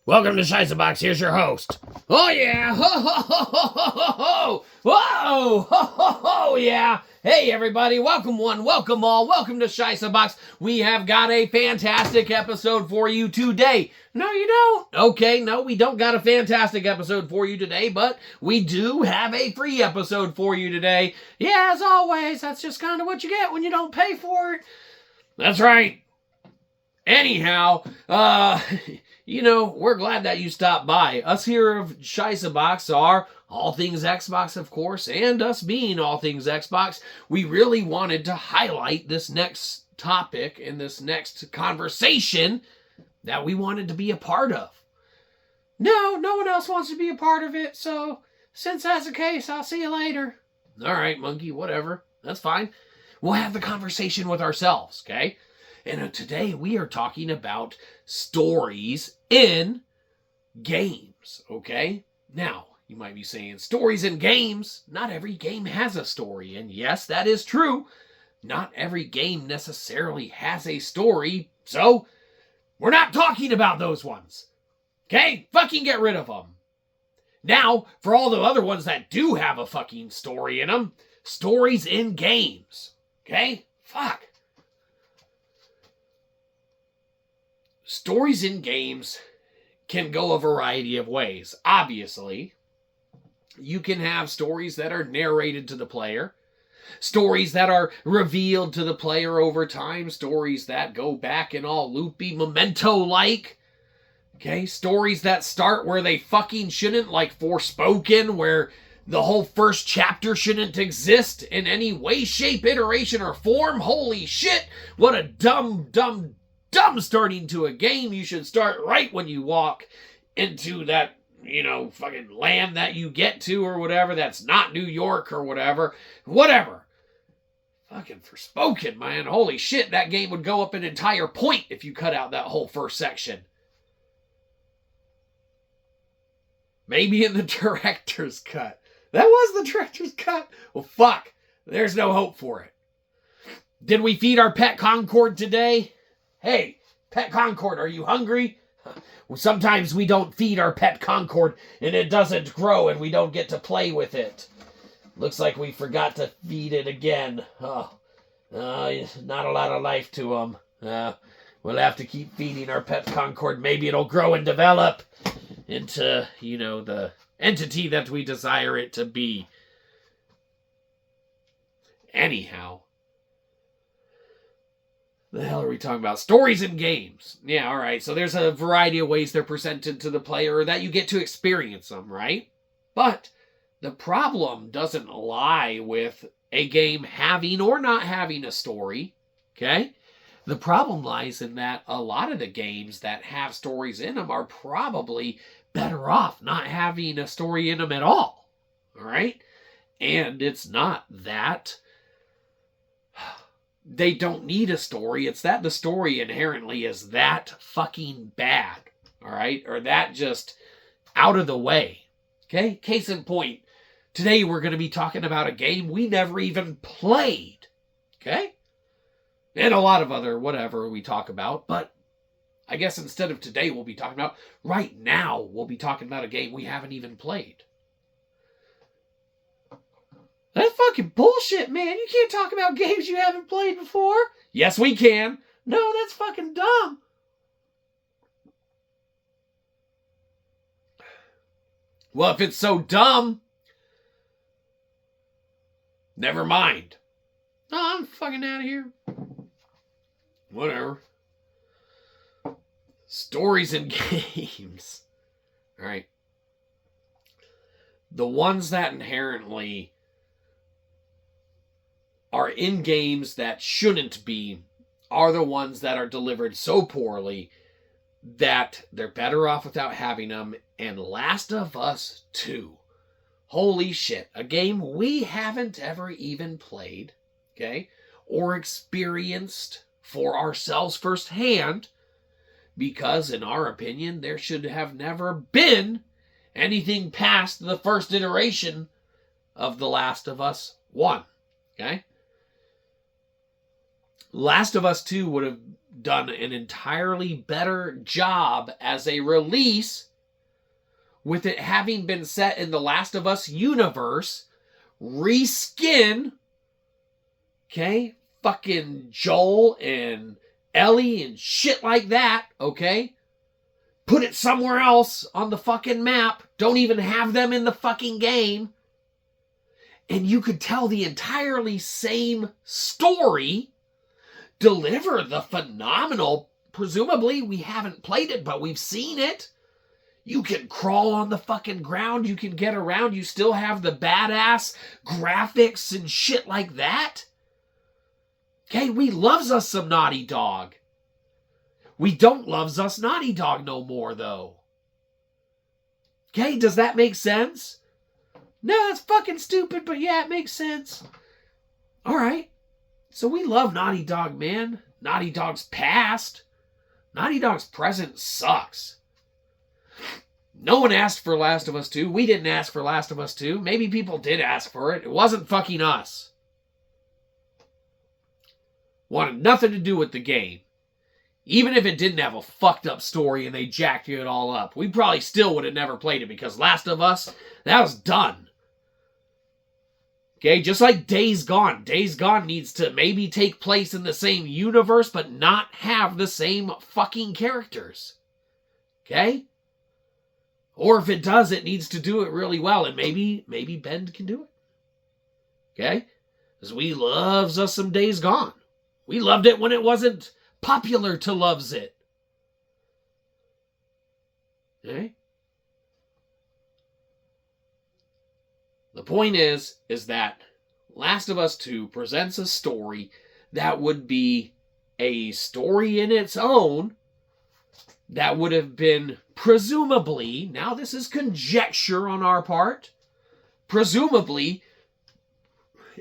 Welcome to Shyzabox. Here's your host. Oh yeah! Ho ho ho ho ho ho! Whoa! Ho ho ho! Yeah! Hey everybody! Welcome one, welcome all, welcome to Shyzabox. We have got a fantastic episode for you today. No, you don't. Okay, no, we don't got a fantastic episode for you today, but we do have a free episode for you today. Yeah, as always, that's just kind of what you get when you don't pay for it. That's right. Anyhow, we're glad that you stopped by. Us here of Shyzabox are all things Xbox, of course, and us being all things Xbox, we really wanted to highlight this next topic and this next conversation that we wanted to be a part of. No one else wants to be a part of it, so since that's the case, I'll see you later. All right, monkey, whatever. That's fine. We'll have the conversation with ourselves, okay? And today we are talking about stories in games, okay? Now, you might be saying, stories in games? Not every game has a story. And yes, that is true. Not every game necessarily has a story. So, we're not talking about those ones. Okay? Fucking get rid of them. Now, for all the other ones that do have a fucking story in them, stories in games. Okay? Fuck. Stories in games can go a variety of ways. Obviously, you can have stories that are narrated to the player, stories that are revealed to the player over time, stories that go back and all loopy, Memento-like. Okay, stories that start where they fucking shouldn't, like Forspoken, where the whole first chapter shouldn't exist in any way, shape, iteration, or form. Holy shit, what a dumb starting to a game. You should start right when you walk into that, fucking land that you get to or whatever that's not New York or whatever. Fucking Forspoken, man. Holy shit, that game would go up an entire point if you cut out that whole first section. Maybe in the director's cut. That was the director's cut? Well, fuck. There's no hope for it. Did we feed our pet Concord today? Hey, pet Concord, are you hungry? Well, sometimes we don't feed our pet Concord and it doesn't grow and we don't get to play with it. Looks like we forgot to feed it again. Not a lot of life to him. We'll have to keep feeding our pet Concord. Maybe it'll grow and develop into, the entity that we desire it to be. Anyhow. The hell are we talking about? Stories in games. Yeah, all right. So there's a variety of ways they're presented to the player or that you get to experience them, right? But the problem doesn't lie with a game having or not having a story, okay? The problem lies in that a lot of the games that have stories in them are probably better off not having a story in them at all right? And it's not that they don't need a story. It's that the story inherently is that fucking bad, all right? Or that just out of the way, okay? Case in point, today we're going to be talking about a game we never even played, okay? And a lot of other whatever we talk about, but I guess instead of today we'll be talking about, right now we'll be talking about a game we haven't even played. That's fucking bullshit, man. You can't talk about games you haven't played before. Yes, we can. No, that's fucking dumb. Well, if it's so dumb, never mind. Oh, I'm fucking out of here. Whatever. Stories and games. All right. The ones that inherently are in games that shouldn't be are the ones that are delivered so poorly that they're better off without having them. And Last of Us 2. Holy shit. A game we haven't ever even played, okay, or experienced for ourselves firsthand, because in our opinion, there should have never been anything past the first iteration of The Last of Us 1, okay? Last of Us 2 would have done an entirely better job as a release with it having been set in the Last of Us universe, reskin, okay, fucking Joel and Ellie and shit like that, okay? Put it somewhere else on the fucking map. Don't even have them in the fucking game. And you could tell the entirely same story, deliver the phenomenal, presumably we haven't played it, but we've seen it. You can crawl on the fucking ground, you can get around, you still have the badass graphics and shit like that. Okay, we loves us some Naughty Dog. We don't loves us Naughty Dog no more, though. Okay, does that make sense? No, that's fucking stupid, but yeah, it makes sense. Alright. So we love Naughty Dog, man. Naughty Dog's past. Naughty Dog's present sucks. No one asked for Last of Us 2. We didn't ask for Last of Us 2. Maybe people did ask for it. It wasn't fucking us. Wanted nothing to do with the game. Even if it didn't have a fucked up story and they jacked it all up, we probably still would have never played it because Last of Us, that was done. Okay, just like Days Gone. Days Gone needs to maybe take place in the same universe, but not have the same fucking characters. Okay? Or if it does, it needs to do it really well, and maybe Ben can do it. Okay? Because we loves us some Days Gone. We loved it when it wasn't popular to loves it. Okay? The point is that Last of Us 2 presents a story that would be a story in its own that would have been presumably, now this is conjecture on our part, presumably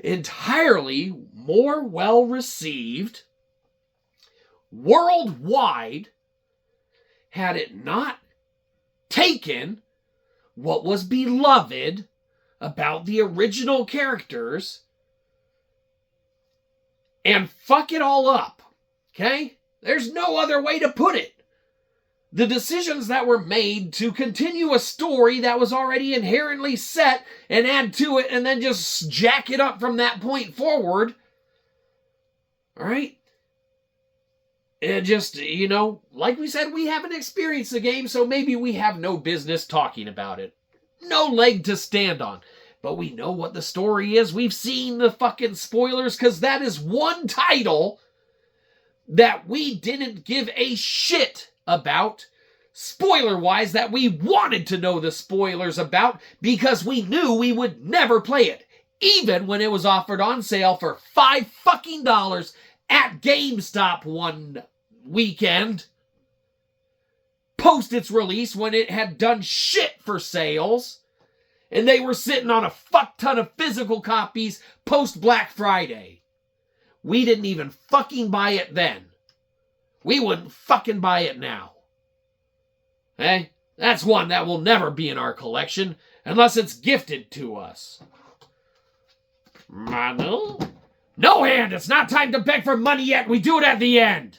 entirely more well received worldwide had it not taken what was beloved about the original characters and fuck it all up. Okay? There's no other way to put it. The decisions that were made to continue a story that was already inherently set and add to it and then just jack it up from that point forward. Alright? And just, you know, like we said, we haven't experienced the game, so maybe we have no business talking about it. No leg to stand on. But we know what the story is. We've seen the fucking spoilers, because that is one title that we didn't give a shit about, spoiler-wise, that we wanted to know the spoilers about, because we knew we would never play it, even when it was offered on sale for $5 fucking at GameStop one weekend, post its release, when it had done shit for sales, and they were sitting on a fuck ton of physical copies post Black Friday. We didn't even fucking buy it then. We wouldn't fucking buy it now. Eh? That's one that will never be in our collection unless it's gifted to us. Manu? No hand! It's not time to beg for money yet! We do it at the end!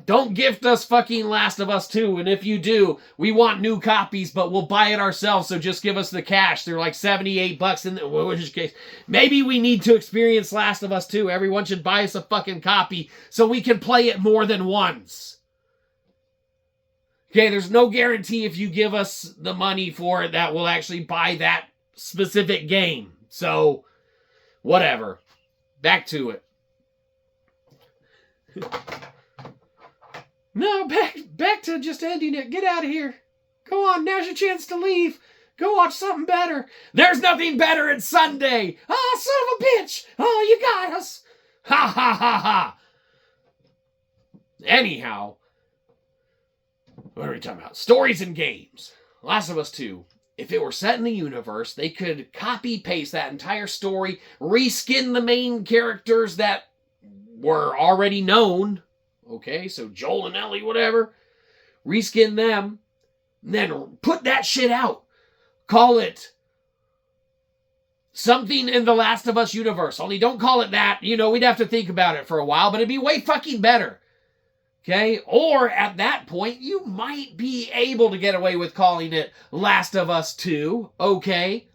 Don't gift us fucking Last of Us 2, and if you do, we want new copies, but we'll buy it ourselves, so just give us the cash. They're like $78 in which case, maybe we need to experience Last of Us 2. Everyone should buy us a fucking copy so we can play it more than once. Okay, there's no guarantee if you give us the money for it that we'll actually buy that specific game. So, whatever. Back to it. No, back to just ending it. Get out of here. Go on, now's your chance to leave. Go watch something better. There's nothing better. It's Sunday. Oh, son of a bitch. Oh, you got us. Ha, ha, ha, ha. Anyhow, what are we talking about? Stories and games. Last of Us 2. If it were set in the universe, they could copy-paste that entire story, reskin the main characters that were already known. Okay, so Joel and Ellie, whatever. Reskin them. Then put that shit out. Call it something in the Last of Us universe. Only don't call it that. You know, we'd have to think about it for a while, but it'd be way fucking better. Okay? Or at that point, you might be able to get away with calling it Last of Us 2. Okay?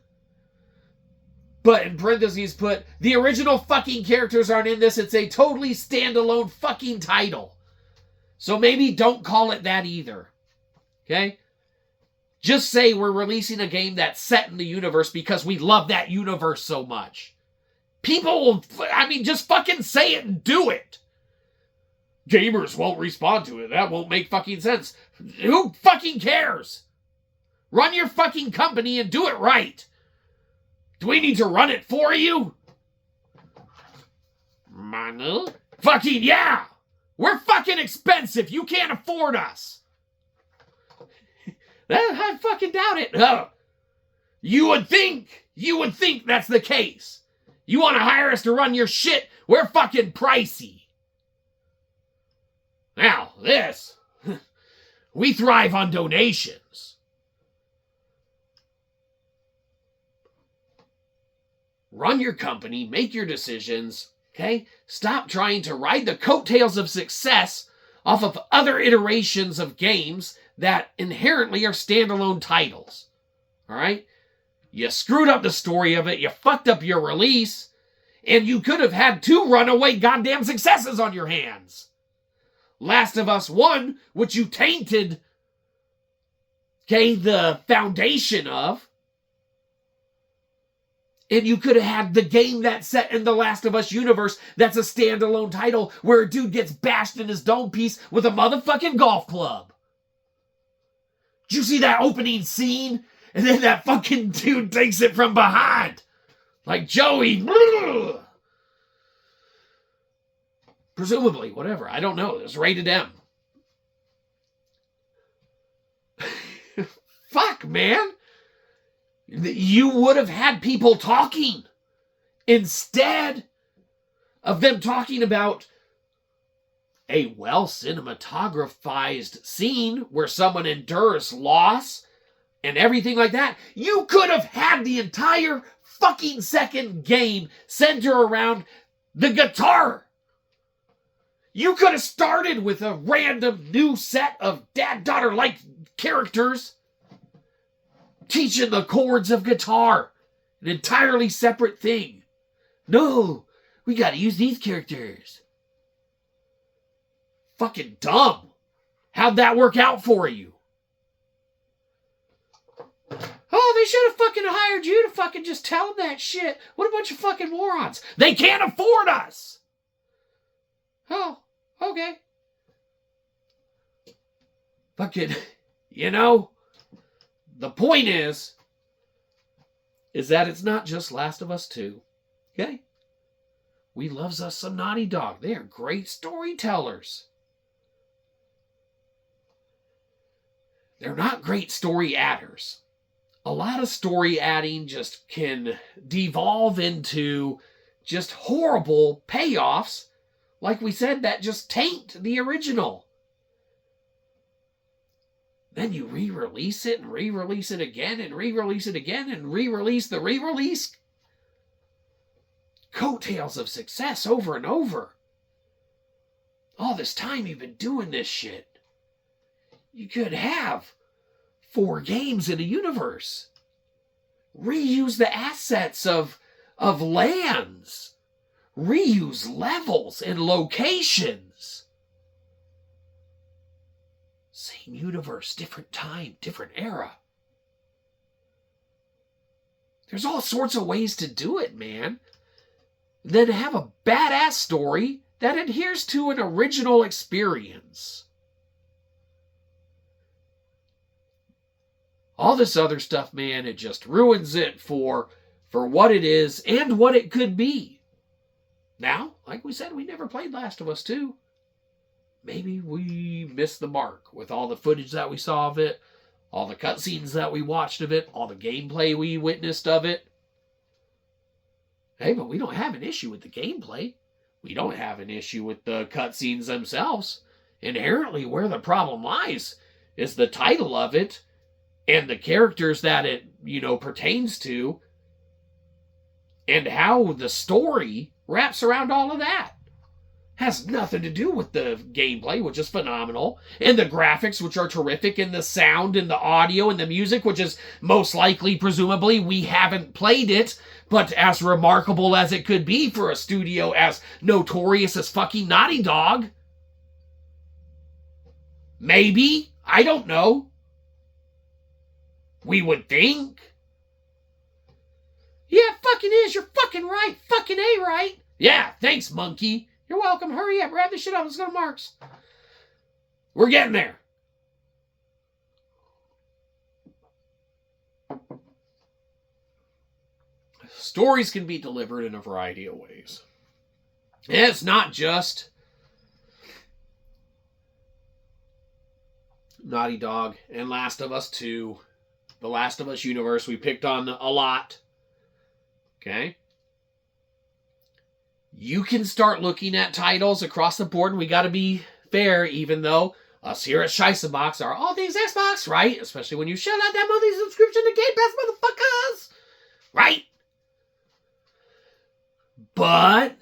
But in parentheses put, the original fucking characters aren't in this. It's a totally standalone fucking title. So maybe don't call it that either. Okay? Just say we're releasing a game that's set in the universe because we love that universe so much. People will, just fucking say it and do it. Gamers won't respond to it. That won't make fucking sense. Who fucking cares? Run your fucking company and do it right. Do we need to run it for you? Money? Fucking yeah! We're fucking expensive. You can't afford us. I fucking doubt it. You would think that's the case. You want to hire us to run your shit? We're fucking pricey. Now, this. We thrive on donations. Run your company, make your decisions, okay? Stop trying to ride the coattails of success off of other iterations of games that inherently are standalone titles. All right? You screwed up the story of it, you fucked up your release, and you could have had 2 runaway goddamn successes on your hands. Last of Us 1, which you tainted, okay, the foundation of, and you could have had the game that's set in the Last of Us universe that's a standalone title where a dude gets bashed in his dome piece with a motherfucking golf club. Did you see that opening scene? And then that fucking dude takes it from behind. Like Joey. Presumably, whatever. I don't know. It's rated M. Fuck, man. You would have had people talking instead of them talking about a well-cinematographed scene where someone endures loss and everything like that. You could have had the entire fucking second game center around the guitar. You could have started with a random new set of dad-daughter-like characters teaching the chords of guitar. An entirely separate thing. No, we gotta use these characters. Fucking dumb. How'd that work out for you? Oh, they should have fucking hired you to fucking just tell them that shit. What a bunch of fucking morons. They can't afford us. Oh, okay. Fucking, the point is that it's not just Last of Us 2. Okay? We loves us some Naughty Dog. They are great storytellers. They're not great story adders. A lot of story adding just can devolve into just horrible payoffs, like we said, that just taint the original. Then you re-release it and re-release it again and re-release it again and re-release the re-release. Coattails of success over and over. All this time you've been doing this shit. You could have 4 games in a universe. Reuse the assets of lands. Reuse levels and locations. Same universe, different time, different era. There's all sorts of ways to do it, man. Then have a badass story that adheres to an original experience. All this other stuff, man, it just ruins it for what it is and what it could be. Now, like we said, we never played Last of Us 2. Maybe we missed the mark with all the footage that we saw of it, all the cutscenes that we watched of it, all the gameplay we witnessed of it. Hey, but we don't have an issue with the gameplay. We don't have an issue with the cutscenes themselves. Inherently, where the problem lies is the title of it and the characters that it, pertains to. and how the story wraps around all of that. Has nothing to do with the gameplay, which is phenomenal, and the graphics, which are terrific, and the sound, and the audio, and the music, which is most likely, presumably, we haven't played it, but as remarkable as it could be for a studio as notorious as fucking Naughty Dog. Maybe. I don't know. We would think. Yeah, it fucking is. You're fucking right. Fucking A right. Yeah, thanks, monkey. You're welcome. Hurry up. Wrap this shit up. Let's go to Mark's. We're getting there. Stories can be delivered in a variety of ways. And it's not just Naughty Dog and Last of Us 2. The Last of Us universe we picked on a lot. Okay? You can start looking at titles across the board, and we got to be fair, even though us here at Shyzabox are all things Xbox, right? Especially when you shout out that monthly subscription to Game Pass, motherfuckers! Right? But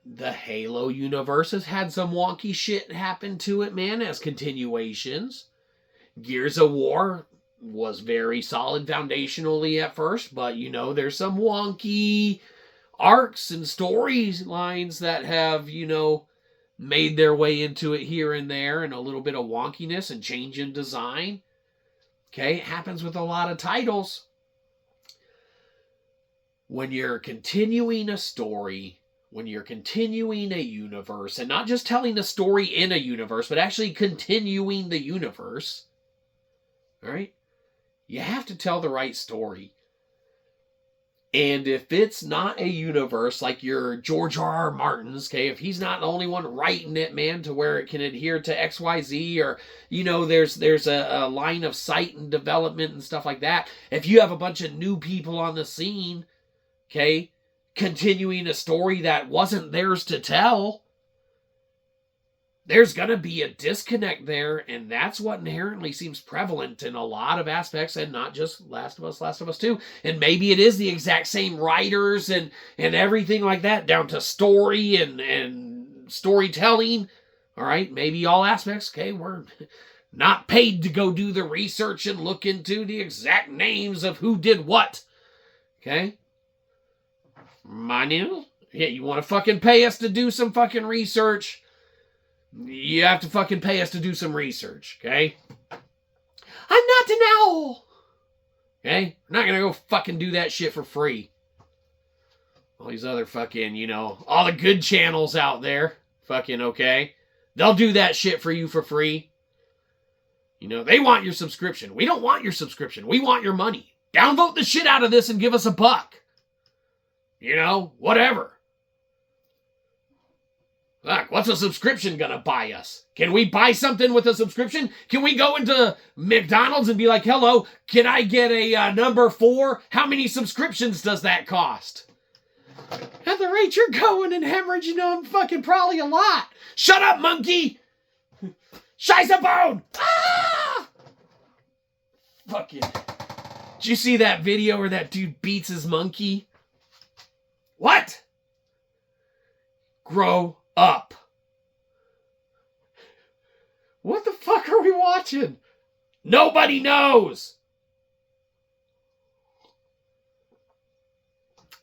the Halo universe has had some wonky shit happen to it, man, as continuations. Gears of War was very solid foundationally at first, but, you know, there's some wonky arcs and storylines that have, you know, made their way into it here and there, and a little bit of wonkiness and change in design. Okay, it happens with a lot of titles. When you're continuing a story, when you're continuing a universe, and not just telling a story in a universe, but actually continuing the universe, all right, you have to tell the right story. And if it's not a universe like your George R.R. Martin's, okay, if he's not the only one writing it, man, to where it can adhere to XYZ, or, you know, there's a line of sight and development and stuff like that. If you have a bunch of new people on the scene, okay, continuing a story that wasn't theirs to tell, there's going to be a disconnect there, and that's what inherently seems prevalent in a lot of aspects, and not just Last of Us 2. And maybe it is the exact same writers and everything like that, down to story and storytelling. All right, maybe all aspects. Okay, we're not paid to go do the research and look into the exact names of who did what. Okay? Money? Yeah, you want to fucking pay us to do some fucking research? You have to fucking pay us to do some research, okay? I'm not an owl! Okay? I'm not gonna go fucking do that shit for free. All these other fucking, you know, all the good channels out there, fucking, okay? They'll do that shit for you for free. You know, they want your subscription. We don't want your subscription. We want your money. Downvote the shit out of this and give us $1. You know, whatever. Look, what's a subscription gonna buy us? Can we buy something with a subscription? Can we go into McDonald's and be like, hello, can I get a number 4? How many subscriptions does that cost? At the rate you're going and hemorrhaging on fucking probably a lot. Shut up, monkey! Shyzabox! Ah! Fucking. Did you see that video where that dude beats his monkey? What? Grow up. What the fuck are we watching? Nobody knows.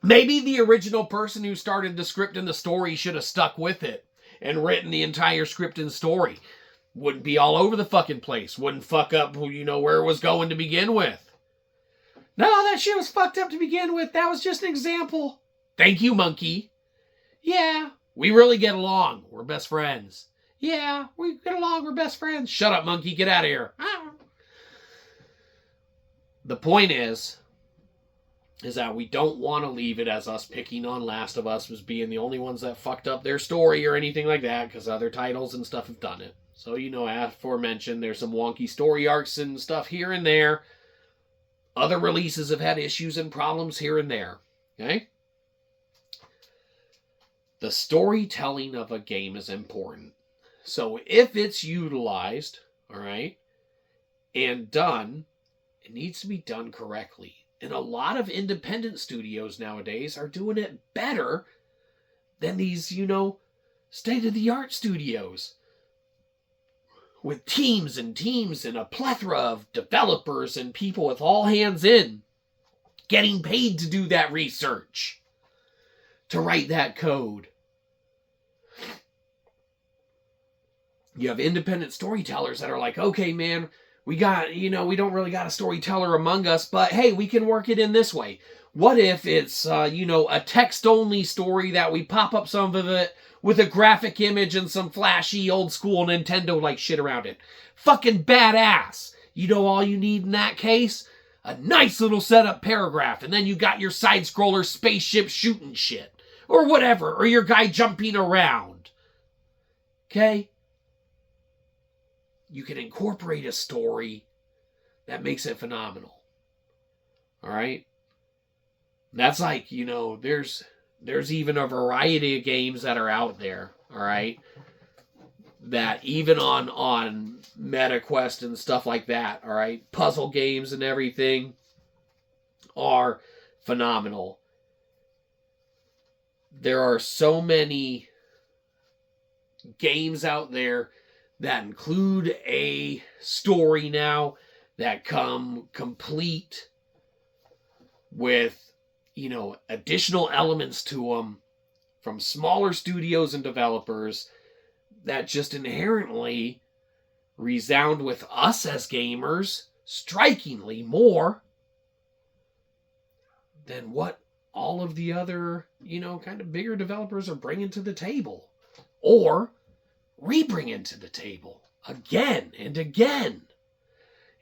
Maybe the original person who started the script and the story should have stuck with it and written the entire script and story. Wouldn't be all over the fucking place. Wouldn't fuck up, you know, where it was going to begin with. No, that shit was fucked up to begin with. That was just an example. Thank you, monkey. Yeah. We really get along. We're best friends. Yeah, we get along. We're best friends. Shut up, monkey. Get out of here. Ah. The point is that we don't want to leave it as us picking on Last of Us as being the only ones that fucked up their story or anything like that, because other titles and stuff have done it. So, you know, aforementioned, there's some wonky story arcs and stuff here and there. Other releases have had issues and problems here and there. Okay? The storytelling of a game is important. So if it's utilized, all right, and done, it needs to be done correctly. And a lot of independent studios nowadays are doing it better than these, state-of-the-art studios. With teams and teams and a plethora of developers and people with all hands in, getting paid to do that research, to write that code. You have independent storytellers that are like, okay, man, we don't really got a storyteller among us, but hey, we can work it in this way. What if it's, a text-only story that we pop up some of it with a graphic image and some flashy old-school Nintendo-like shit around it? Fucking badass. You know all you need in that case? A nice little setup paragraph, and then you got your side-scroller spaceship shooting shit. Or whatever, or your guy jumping around. Okay? You can incorporate a story that makes it phenomenal. All right? That's like, there's even a variety of games that are out there, all right? That even on MetaQuest and stuff like that, all right? Puzzle games and everything are phenomenal. There are so many games out there that include a story now that come complete with, additional elements to them from smaller studios and developers that just inherently resound with us as gamers strikingly more than what all of the other, kind of bigger developers are bringing to the table. Or re-bringing to the table. Again and again.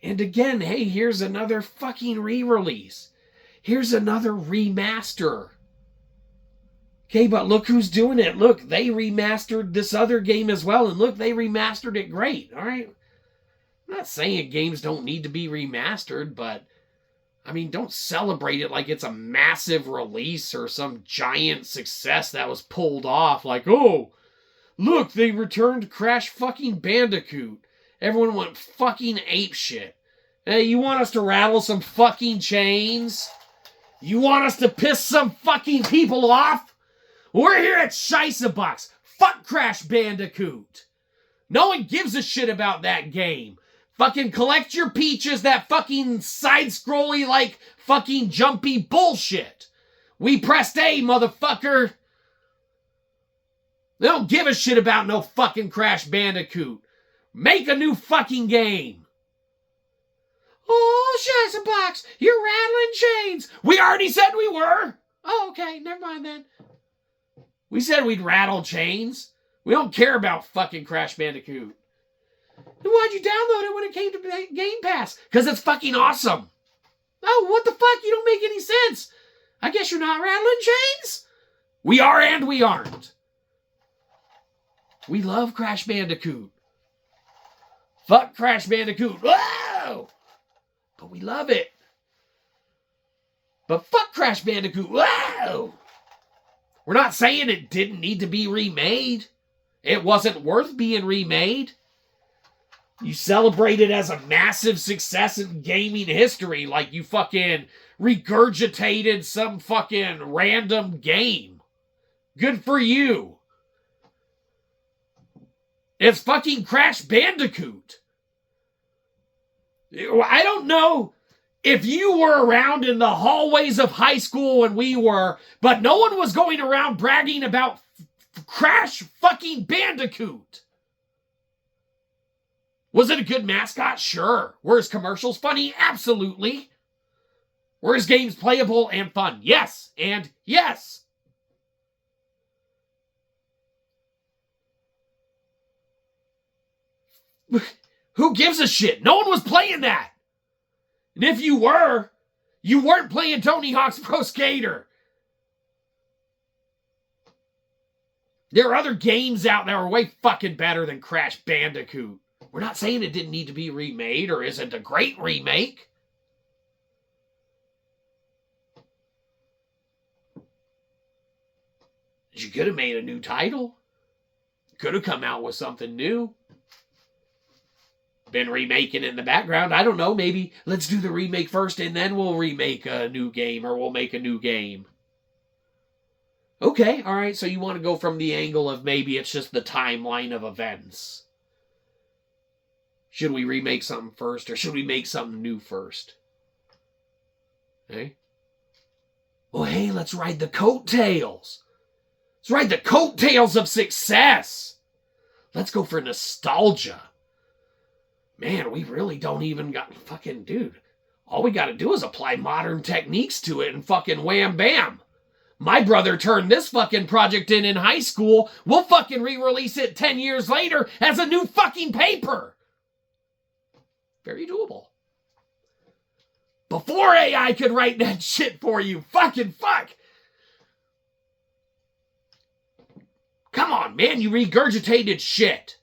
And again, hey, here's another fucking re-release. Here's another remaster. Okay, but look who's doing it. Look, they remastered this other game as well. And look, they remastered it great. All right? I'm not saying games don't need to be remastered, but don't celebrate it like it's a massive release or some giant success that was pulled off. Like, oh, look, they returned Crash fucking Bandicoot. Everyone went fucking apeshit. Hey, you want us to rattle some fucking chains? You want us to piss some fucking people off? We're here at Shyzabox. Fuck Crash Bandicoot. No one gives a shit about that game. Fucking collect your peaches, that fucking side-scrolly, like, fucking jumpy bullshit. We pressed A, motherfucker. They don't give a shit about no fucking Crash Bandicoot. Make a new fucking game. Oh, Shyzabox, you're rattling chains. We already said we were. Oh, okay, never mind then. We said we'd rattle chains. We don't care about fucking Crash Bandicoot. Then why'd you download it when it came to Game Pass? Because it's fucking awesome. Oh, what the fuck? You don't make any sense. I guess you're not rattling chains? We are and we aren't. We love Crash Bandicoot. Fuck Crash Bandicoot. Whoa! But we love it. But fuck Crash Bandicoot. Whoa! We're not saying it didn't need to be remade. It wasn't worth being remade. You celebrate it as a massive success in gaming history like you fucking regurgitated some fucking random game. Good for you. It's fucking Crash Bandicoot. I don't know if you were around in the hallways of high school when we were, but no one was going around bragging about Crash fucking Bandicoot. Was it a good mascot? Sure. Were his commercials funny? Absolutely. Were his games playable and fun? Yes. And yes. Who gives a shit? No one was playing that. And if you were, you weren't playing Tony Hawk's Pro Skater. There are other games out there that are way fucking better than Crash Bandicoot. We're not saying it didn't need to be remade or isn't a great remake. You could have made a new title. Could have come out with something new. been remaking it in the background. I don't know, maybe let's do the remake first and then we'll remake a new game, or we'll make a new game. Okay, alright, so you want to go from the angle of maybe it's just the timeline of events. Should we remake something first, or should we make something new first? Okay? Well, hey, let's ride the coattails. Let's ride the coattails of success. Let's go for nostalgia. Man, we really don't even got fucking, dude. All we gotta do is apply modern techniques to it and fucking wham bam. My brother turned this fucking project in high school. We'll fucking re-release it 10 years later as a new fucking paper. Very doable. Before AI could write that shit for you. Fucking fuck. Come on, man, you regurgitated shit.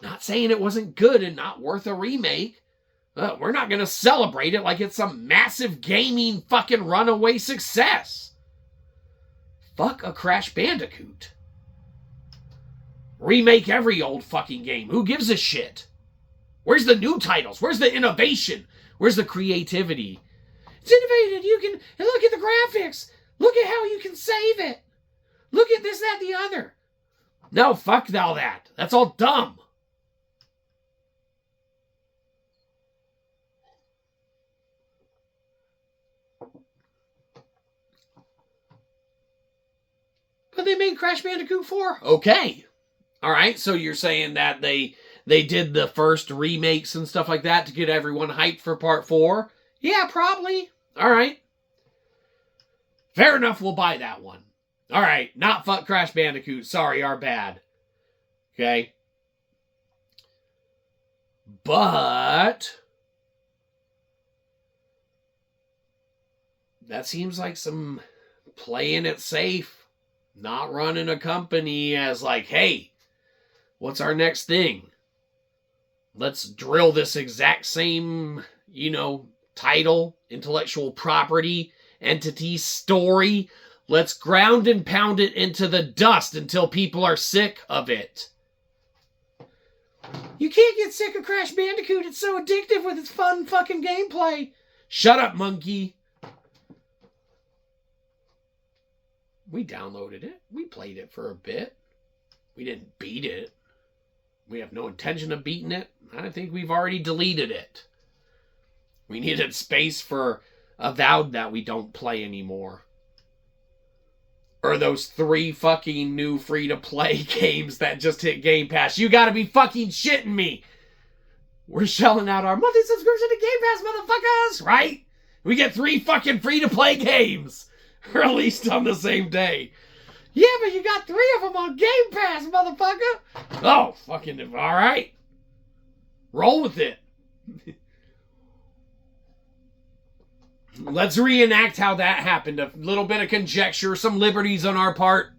Not saying it wasn't good and not worth a remake. We're not going to celebrate it like it's some massive gaming fucking runaway success. Fuck a Crash Bandicoot. Remake every old fucking game. Who gives a shit? Where's the new titles? Where's the innovation? Where's the creativity? It's innovative. You can look at the graphics. Look at how you can save it. Look at this, that, the other. No, fuck all that. That's all dumb. But they made Crash Bandicoot 4. Okay. Alright, so you're saying that they did the first remakes and stuff like that to get everyone hyped for part 4? Yeah, probably. Alright. Fair enough, we'll buy that one. Alright, not fuck Crash Bandicoot. Sorry, our bad. Okay. But that seems like some playing it safe. Not running a company as like, hey, what's our next thing? Let's drill this exact same, title, intellectual property, entity, story. Let's ground and pound it into the dust until people are sick of it. You can't get sick of Crash Bandicoot. It's so addictive with its fun fucking gameplay. Shut up, monkey. We downloaded it. We played it for a bit. We didn't beat it. We have no intention of beating it. I think we've already deleted it. We needed space for Avowed that we don't play anymore. Or those 3 fucking new free-to-play games that just hit Game Pass. You gotta be fucking shitting me. We're shelling out our monthly subscription to Game Pass, motherfuckers, right? We get 3 fucking free-to-play games released on the same day. Yeah, but you got 3 of them on Game Pass, motherfucker. Oh, fucking, alright. Roll with it. Let's reenact how that happened. A little bit of conjecture, some liberties on our part.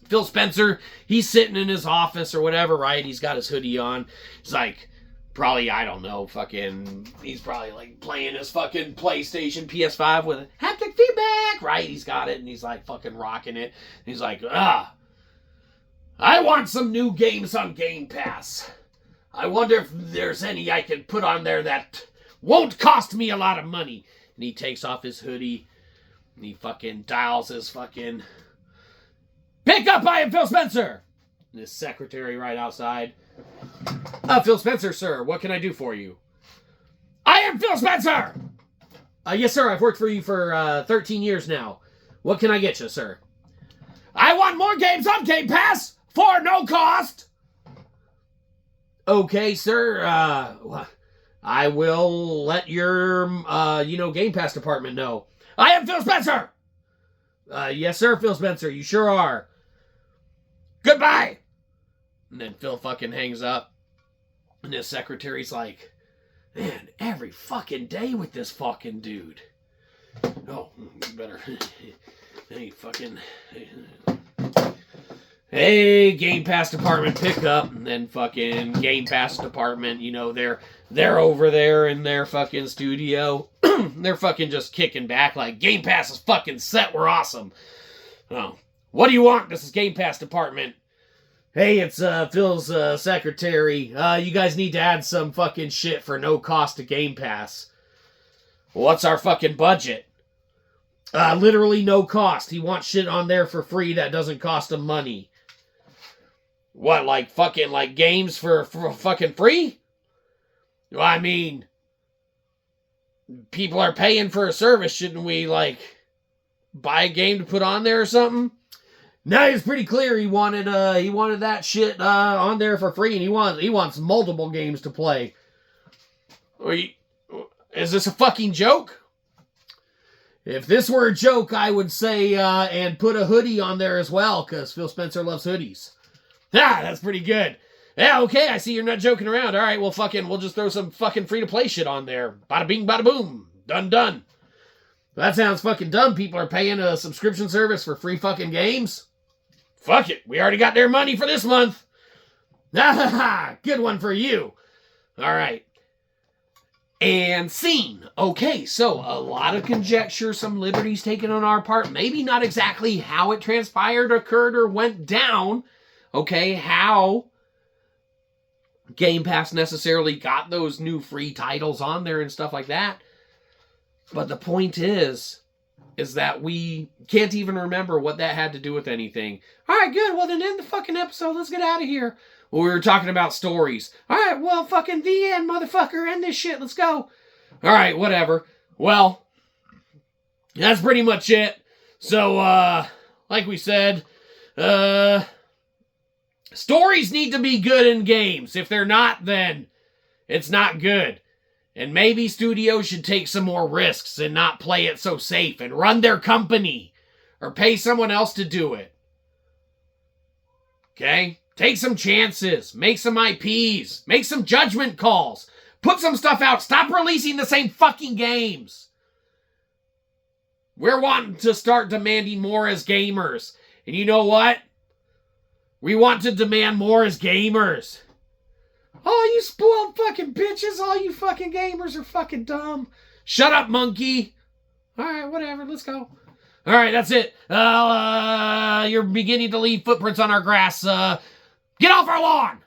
Phil Spencer, he's sitting in his office or whatever, right? He's got his hoodie on. He's like, probably, I don't know, he's probably like playing his fucking PlayStation PS5 with haptic feedback, right? He's got it and he's like fucking rocking it. And he's like, I want some new games on Game Pass. I wonder if there's any I can put on there that won't cost me a lot of money. And he takes off his hoodie and he fucking dials his fucking pick up, I am Phil Spencer. And his secretary right outside. Phil Spencer, sir, what can I do for you? I am Phil Spencer! Yes, sir, I've worked for you for 13 years now. What can I get you, sir? I want more games on Game Pass for no cost! Okay, sir, I will let your, Game Pass department know. I am Phil Spencer! Yes, sir, Phil Spencer, you sure are. Goodbye! And then Phil fucking hangs up. And his secretary's like, man, every fucking day with this fucking dude. Oh, better. Hey, fucking. Hey, Game Pass department pickup. And then fucking Game Pass department, they're over there in their fucking studio. They're fucking just kicking back like, Game Pass is fucking set, we're awesome. Oh, what do you want? This is Game Pass department. Hey, it's Phil's secretary. You guys need to add some fucking shit for no cost to Game Pass. What's our fucking budget? Literally no cost. He wants shit on there for free that doesn't cost him money. What, like fucking like games for fucking free? Well, I mean, people are paying for a service. Shouldn't we like buy a game to put on there or something? No, it's pretty clear he wanted that shit on there for free, and he wants multiple games to play. Is this a fucking joke? If this were a joke, I would say and put a hoodie on there as well, because Phil Spencer loves hoodies. Ah, that's pretty good. Yeah, okay, I see you're not joking around. All right, well, we'll just throw some fucking free-to-play shit on there. Bada bing, bada boom. Done. That sounds fucking dumb. People are paying a subscription service for free fucking games. Fuck it. We already got their money for this month. Good one for you. All right. And scene. Okay, so a lot of conjecture, some liberties taken on our part. Maybe not exactly how it transpired, occurred, or went down. Okay, how Game Pass necessarily got those new free titles on there and stuff like that. But the point is that we can't even remember what that had to do with anything. All right, good. Well, then end the fucking episode. Let's get out of here. Well, we were talking about stories. All right, well, fucking the end, motherfucker. End this shit. Let's go. All right, whatever. Well, that's pretty much it. So, like we said, stories need to be good in games. If they're not, then it's not good. And maybe studios should take some more risks and not play it so safe and run their company or pay someone else to do it. Okay? Take some chances. Make some IPs. Make some judgment calls. Put some stuff out. Stop releasing the same fucking games. We're wanting to start demanding more as gamers. And you know what? We want to demand more as gamers. Oh, you spoiled fucking bitches. All you fucking gamers are fucking dumb. Shut up, monkey. All right, whatever. Let's go. All right, that's it. You're beginning to leave footprints on our grass. Get off our lawn.